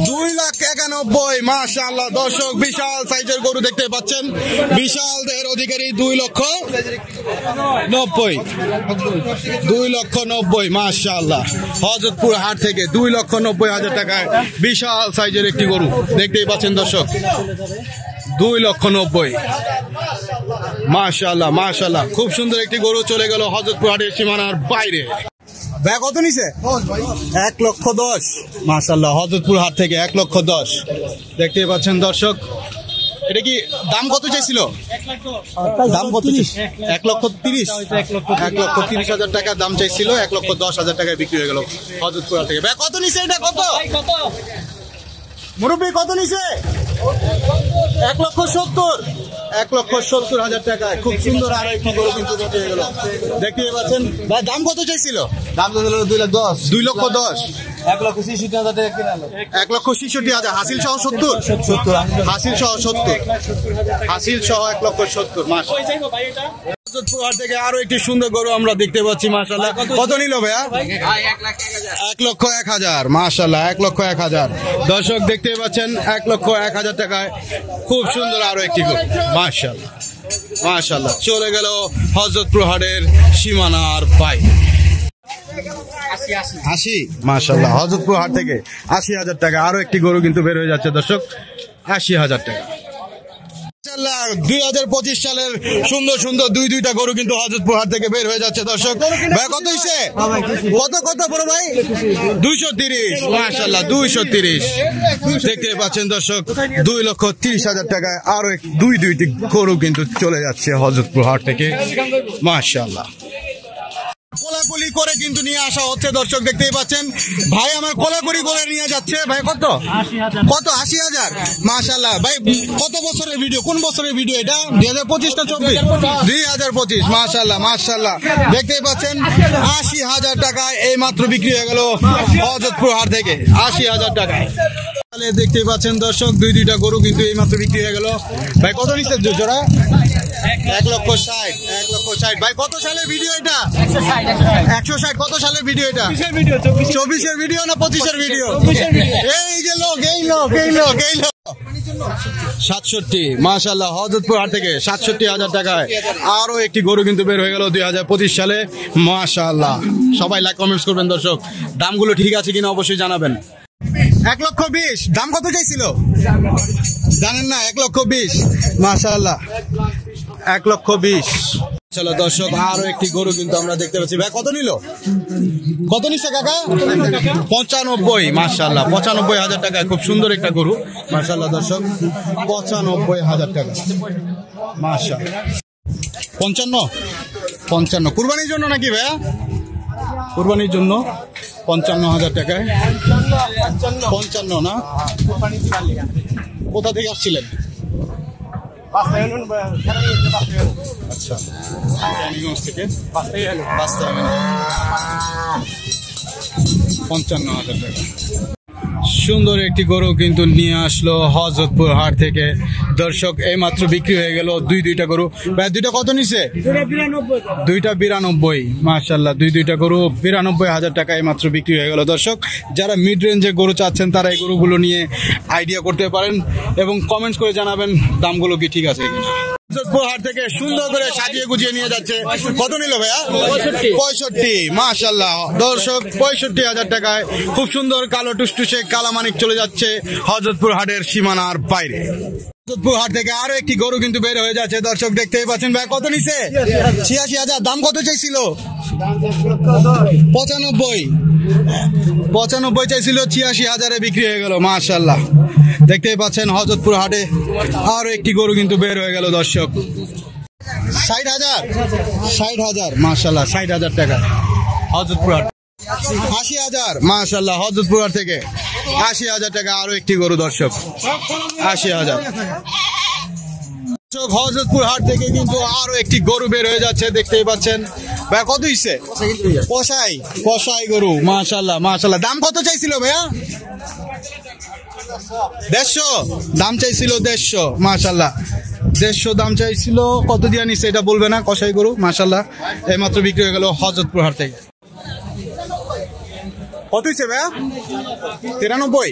2,91,000 মাশাআল্লাহ। দর্শক বিশাল সাইজের গরু দেখতে পাচ্ছেন, বিশাল দেহের অধিকারী 2,90,000, 2,90,000 মাশাআল্লাহ। হযরতপুর হাট থেকে 2,90,000 টাকায় বিশাল সাইজের একটি গরু দেখতেই পাচ্ছেন দর্শক, 2,90,000 মাশাআল্লাহ মাশাআল্লাহ। খুব সুন্দর একটি গরু চলে গেল হযরতপুর হাটের সীমানার বাইরে। ভাই কত নিছে? 1,10,000 মাশাআল্লাহ। হযরতপুর হাট থেকে 1,10,000 দেখতেই পাচ্ছেন দর্শক। এটা কি দাম কত চাইছিল? দাম কত? 1,30,000, 1,30,000 টাকা দাম চাইছিল, 1,10,000 টাকায় বিক্রি হয়ে গেল হযরতপুর হাট থেকে। ভাই কত নিছে এটা? কত মুরব্বী কত নিছে? 1,70,000, 1,70,000 টাকায় খুব সুন্দর আরো একটি গরু কিন্তু বেঁচে গেল দেখতে পাচ্ছেন। ভাই দাম কত চাইছিল? দাম তো 2,10,000, 2,10,000, 1,66,000 টাকা কিনা হলো। 1,66,000 হাসিল সহ 70, হাসিল সহ 70, হাসিল সহ 1,70,000 মাস। হযরতপুর হাট থেকে আরো একটি সুন্দর গরু আমরা দেখতে পাচ্ছি মাশাআল্লাহ। কত নিল ভাইয়া? 1,01,000 মাশাআল্লাহ, 1,01,000। দর্শক দেখতে পাচ্ছেন 1,01,000 টাকায় খুব সুন্দর আরো একটি গরু মাশাআল্লাহ মাশাআল্লাহ চলে গেল হযরতপুর হাটের সীমানার বাইরে। 80 মাশাআল্লাহ। হযরতপুর হাট থেকে 80,000 টাকা আরো একটি গরু কিন্তু বের হয়ে যাচ্ছে দর্শক, 80,000 টাকা। 2025 সালের সুন্দর সুন্দর দুইটা গরু কিন্তু হযরতপুর হাট থেকে বের হয়ে যাচ্ছে দর্শক। ভাই কত হইছে? কত বড় ভাই? 230 মাশাআল্লাহ, 230 দেখতে পাচ্ছেন দর্শক। 2,30,000 টাকায় আরো দুইটি গরু কিন্তু চলে যাচ্ছে হযরতপুর হাট থেকে মাশাআল্লাহ। কোলাকুলি করে কিন্তু নিয়ে আসা হচ্ছে দর্শক দেখতেই পাচ্ছেন। ভাই আমার কোলাকুলি করে নিয়ে যাচ্ছে। ভাই কত? 80,000 মাশাআল্লাহ। ভাই কত বছরের ভিডিও? কোন বছরের ভিডিও এটা? 2025 না 24? 2025 মাশাআল্লাহ মাশাআল্লাহ দেখতেই পাচ্ছেন। 80,000 টাকায় এই মাত্র বিক্রি হয়ে গেল হযরতপুর হাট থেকে, 80,000 টাকায়। দেখতেই পাচ্ছেন দর্শক দুইটা গরু কিন্তু এই মাত্র বিক্রি হয়ে গেল। ভাই কত নিচ্ছে জোড়া? 1,60,000, 1,60,000। ভাই কত সালের ভিডিও এটা? 160। কত সালের ভিডিও এটা? 24-এর ভিডিও না 25-এর ভিডিও? এই যে লোক, এই লোক 67 মাশাআল্লাহ। হযরতপুর হাট থেকে 67,000 টাকায় আরো একটি গরু কিন্তু বের হয়ে গেল 2025 সালে মাশাআল্লাহ। সবাই লাইক কমেন্টস করবেন দর্শক, দামগুলো ঠিক আছে কিনা অবশ্যই জানাবেন। 1,20,000 দাম কত চাইছিল জানেন না? 1,20,000 মাশাআল্লাহ, 1,20,000। চলো দর্শক আরো একটি গরু কিন্তু আমরা দেখতে পাচ্ছি। ভাই কত নিল? কত নিচ্ছে কাকা? 95 মাশাআল্লাহ, 95,000 টাকায় খুব সুন্দর একটা গরু মাশাআল্লাহ দর্শক, 95,000 টাকা মাশাআল্লাহ। 55 কুরবানির জন্য নাকি ভাইয়া? কুরবানির জন্য 55,000 টাকায়। 55 না? কোথা থেকে আসছিলেন? আচ্ছা, 55,000 টাকা সুন্দর একটি গরু কিন্তু নিয়ে আসলো হযরতপুর হাট থেকে দর্শক। এই মাত্র বিক্রি হয়ে গেল দুইটা গরু। ভাই দুইটা কত নিছে? 2,92 মাশাআল্লাহ। দুইটা গরু 92,000 টাকা এই মাত্র বিক্রি হয়ে গেল দর্শক। যারা মিড রেঞ্জে গরু চাচ্ছেন তারা এই গরুগুলো নিয়ে আইডিয়া করতে পারেন এবং কমেন্টস করে জানাবেন দামগুলো কি ঠিক আছে কিনা। হযরতপুর হাট থেকে সুন্দর করে সাজিয়ে গুজিয়ে নিয়ে যাচ্ছে। কত নিল ভাইয়া? 65 মাশাআল্লাহ দর্শক, 65,000 টাকায় খুব সুন্দর কালো টুসটুসে কালামানিক চলে যাচ্ছে হযরতপুর হাটের সীমানার বাইরে। হযরতপুর হাট থেকে আরো একটি গরু কিন্তু বের হয়ে যাচ্ছে দর্শক দেখতেই পাচ্ছেন। ভাই কত নিছে? 86,000 দাম কত চাইছিল? 95 চাইছিল, 86,000-এ বিক্রি হয়ে গেল মাশাআল্লাহ। দেখতেই পাচ্ছেন হযরতপুর হাটে আরো একটি গরু কিন্তু বের হয়ে গেল দর্শক। 60,000 মাশাআল্লাহ, 60,000 টাকা হযরতপুর হাট। 80,000 মাশাআল্লাহ হযরতপুর হাট থেকে 80,000 টাকা আরো একটি গরু দর্শক, 80,000। হযরতপুর হাট থেকে কিন্তু আরো একটি গরু বের হয়ে যাচ্ছে দেখতেই পাচ্ছেন। ভাই কত হইছে? কসাই গরু মাশাআল্লাহ মাশাআল্লাহ। দাম কত চাইছিল ভাইয়া? 150 দাম চাইছিল, 150 মাশাআল্লাহ, 150 দাম চাইছিল। কত দিয়া নিচ্ছে এটা বলবে না? কসাই গরু মাশাআল্লাহ এই মাত্র বিক্রি হয়ে গেল হযরতপুর হাট থেকে। কত হয়েছে ভাইয়া? 93।